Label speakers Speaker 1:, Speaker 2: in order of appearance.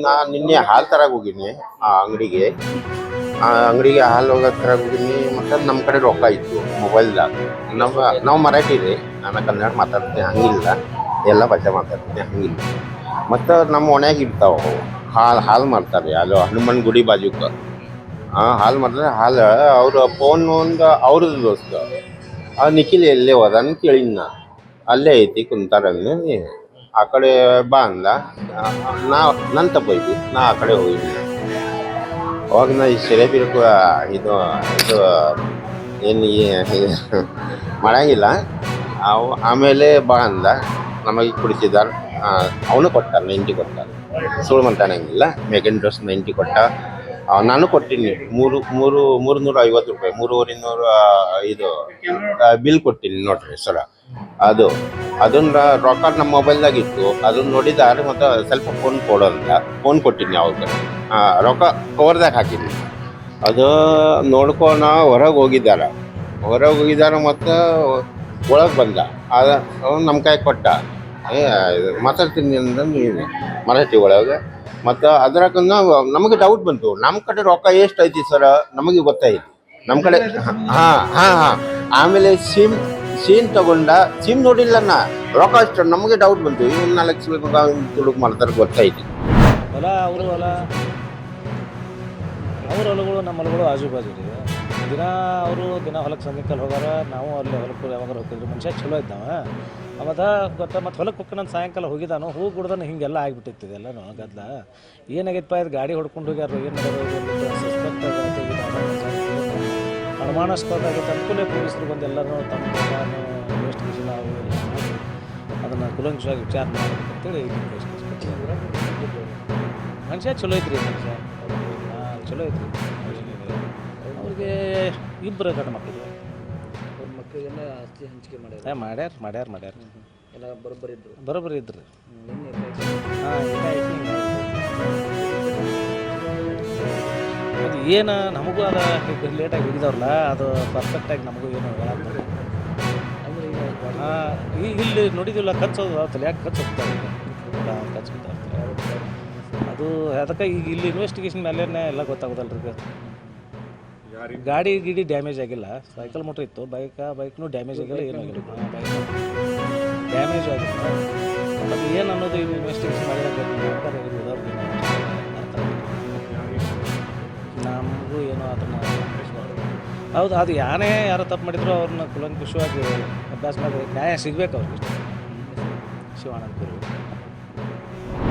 Speaker 1: ನಾನು ನಿನ್ನೆ ಹಾಲು ತರಕ್ಕೆ ಹೋಗಿನಿ ಆ ಅಂಗಡಿಗೆ. ಹಾಲು ತರಕ್ಕೆ ಹೋಗಿನಿ. ಮತ್ತು ನಮ್ಮ ಕಡೆ ರೊಕ್ಕ ಇತ್ತು ಮೊಬೈಲ್ದಾಗ. ನಾವು ಮರಾಠಿ ರೀ, ನಾನು ಕನ್ನಡ ಮಾತಾಡ್ತೀನಿ, ಹಂಗಿಲ್ಲ ಎಲ್ಲ ಭಾಷೆ ಮಾತಾಡ್ತೀನಿ, ಹಂಗಿಲ್ಲ. ಮತ್ತು ನಮ್ಮ ಓಣ್ಯಾಗ ಇರ್ತಾವೆ ಹಾಲು ಮಾಡ್ತಾರೆ ಅಲ್ಲಿ ಹನುಮನ್ ಗುಡಿ ಬಾಜುಕ. ಹಾಲು ಮಾಡ್ತಾರೆ. ಅವ್ರ ಫೋನ್ ಒಂದು ಅವ್ರದ್ದು ದೋಸ್ತ ನಿಖಿಲ್ ಎಲ್ಲೇ ಹೋದ ಅಂತ ಕೇಳಿನ ನಾ. ಅಲ್ಲೇ ಐತಿ ಕುಂತಾರಲ್ಲಿ, ಆ ಕಡೆ ಬಾ ಅಂದ. ನನ್ನ ತಪ್ಪೈತಿ, ನಾ ಆ ಕಡೆ ಹೋಗಿದ್ದೆ. ಅವಾಗ ನಾ ಈ ಸೆಲೆಬ್ರಿಟಿ ಇದು ಇದು ಏನು ಮಾಡಂಗಿಲ್ಲ. ಆಮೇಲೆ ಬಾ ಅಂದ, ನಮಗೆ ಕುಡಿಸಿದಾರ. ಅವನು ಕೊಟ್ಟಾರ 90 ಕೊಟ್ಟಾರ, ಸುಳ್ಳು ಮಾತಾಡಂಗಿಲ್ಲ. ಮೇಗನ್ ಡ್ರೆಸ್ 90 ಕೊಟ್ಟ. ನಾನು ಕೊಟ್ಟಿನಿ 350 ರೂಪಾಯಿ, 3,500 ಇದು ಬಿಲ್ ಕೊಟ್ಟಿನಿ ನೋಡ್ರಿ ಸರ. ಅದನ್ನ ರೊಕ್ಕ ನಮ್ಮ ಮೊಬೈಲ್ದಾಗ ಇತ್ತು, ಅದನ್ನ ನೋಡಿದಾರೆ. ಮತ್ತು ಸ್ವಲ್ಪ ಫೋನ್ ಕೊಡೋಲ್ಲ, ಫೋನ್ ಕೊಟ್ಟಿನಿ ಅವಾಗ. ರೊಕ್ಕ ಕವರ್ದಾಗ ಹಾಕಿನಿ. ಅದು ನೋಡ್ಕೊಂಡು ಹೊರಗೆ ಹೋಗಿದ್ದಾರೆ ಮತ್ತು ಒಳಗೆ ಬಂದ. ಅವ್ನು ನಮ್ಮ ಕೈ ಕೊಟ್ಟ. ಮಾತಾಡ್ತೀನಿ ಅಂದ್ರೆ ನೀವು ಮರಾಠಿ ಒಳಗೆ. ಮತ್ತು ಅದ್ರಾಗ ನಮಗೆ ಡೌಟ್ ಬಂತು, ನಮ್ಮ ಕಡೆ ರೊಕ್ಕ ಎಷ್ಟು ಐತಿ ಸರ ನಮಗೆ ಗೊತ್ತಾಯ್ತು. ನಮ್ಮ ಕಡೆ ಆಮೇಲೆ ಸಿಮ್ ತಗೊಂಡ, ಸಿಮ್ ನೋಡಿಲ್ಲ ನಾ, ರೊಕ್ಕ ಅಷ್ಟು ನಮಗೆ ಡೌಟ್ ಬಂತು. ಇವ್ನು 4 ಲಕ್ಷ ತುಡುಕ್ ಮಾಡ್ತಾರೆ ಗೊತ್ತಾಯ್ತು.
Speaker 2: ಹೊಲ ಅವ್ರ ಹೊಲಗಳು ನಮ್ಮ ಹೊಲಗಳು ಆಜು ಬಾಜು ರೀ. ದಿನ ಹೊಲಕ್ಕೆ ಸಂಧಿಕಲ್ಲಿ ಹೋಗಾರ, ನಾವು ಅಲ್ಲಿ ಹೊಲಕ್ಕೆ ಯಾವಾಗ ಹೋಗ್ತಿದ್ವಿ. ಮನುಷ್ಯ ಚಲೋ ಇದ್ದಾವ. ಮತ್ತು ಹೊಲಕ್ಕೆ ಹೋಗ್ಕೊಂಡು ಸಾಯಂಕಾಲ ಹೋಗಿದ್ದಾನು, ಹೋಗಿ ಬಿಡ್ದಾನು. ಹಿಂಗೆಲ್ಲ ಆಗಿಬಿಟ್ಟಿತ್ತು ಎಲ್ಲನೂ ಗದ್ದಲ. ಏನಾಗೈತಪ್ಪ ಇದು, ಗಾಡಿ ಹೊಡ್ಕೊಂಡು ಹೋಗ್ಯಾರ, ಏನು ಸಸ್ಪೆಕ್ಟ್ ಅನುಮಾನಾಸ್ಪದ ಆಗೈತೆ ಅಂದ್ಕೂಲೇ ಪೊಲೀಸರು ಬಂದು ಎಲ್ಲರೂ ತಮ್ಮ ಇನ್ವೆಸ್ಟಿಗೇಷನ್ ಅದನ್ನು ಕುಲಂಕುಷವಾಗಿ ವಿಚಾರ ಮಾಡಬೇಕಂತೇಳಿ ಮನುಷ್ಯ ಚಲೋ ಐತ್ರಿ. ಚಲೋ ಐತ್ರಿ. ಅವ್ರಿಗೆ 2 ಗಂಡು ಮಕ್ಕಳು.
Speaker 3: ಅವ್ರ ಮಕ್ಕಳಿಗೆಲ್ಲ ಆಸ್ತಿ ಹಂಚಿಕೆ
Speaker 2: ಮಾಡ್ಯಾರ
Speaker 3: ಎಲ್ಲ
Speaker 2: ಬರೋಬ್ಬರಿ ಇದ್ರು. ಅದು ಏನು ನಮಗೂ ಅದು ಲೇಟಾಗಿ ಹಿಡಿದವ್ರಲ್ಲ, ಅದು ಪರ್ಫೆಕ್ಟಾಗಿ ನಮಗೂ ಏನು ಹೇಳಕ್ಕೆ ಇಲ್ಲಿ ನೋಡಿದಿಲ್ಲ. ಖರ್ಚೋದು ತಲೆಯಾಗ ಖರ್ಚು ಅದು ಅದಕ್ಕೆ ಈಗ ಇಲ್ಲಿ ಇನ್ವೆಸ್ಟಿಗೇಷನ್ ಮೇಲೆ ಎಲ್ಲ ಗೊತ್ತಾಗೋದಲ್ರಿ. ಗಾಡಿ ಡ್ಯಾಮೇಜ್ ಆಗಿಲ್ಲ, ಸೈಕಲ್ ಮೋಟ್ರ್ ಇತ್ತು. ಬೈಕ್ನೂ ಡ್ಯಾಮೇಜ್ ಆಗಿಲ್ಲ, ಏನೂ ಆಗಿಲ್ಲ. ಬೈಕ್ ಡ್ಯಾಮೇಜ್ ಆಗಿಲ್ಲ. ಮತ್ತು ಏನು ಅನ್ನೋದು ಈಗ ಇನ್ವೆಸ್ಟಿಗೇಷನ್ ಮಾಡಿದಾಗ ನಮಗೂ ಏನೋ ಅದನ್ನು ಹೌದು. ಅದು ಯಾರು ತಪ್ಪು ಮಾಡಿದ್ರು ಅವ್ರನ್ನ ಕುಲಂಕುಷವಾಗಿ ಅಭ್ಯಾಸ ಮಾಡಿ ನ್ಯಾಯ ಸಿಗಬೇಕು ಅವ್ರಿಗೆ. ಶಿವಾನಂದ ಗುರು.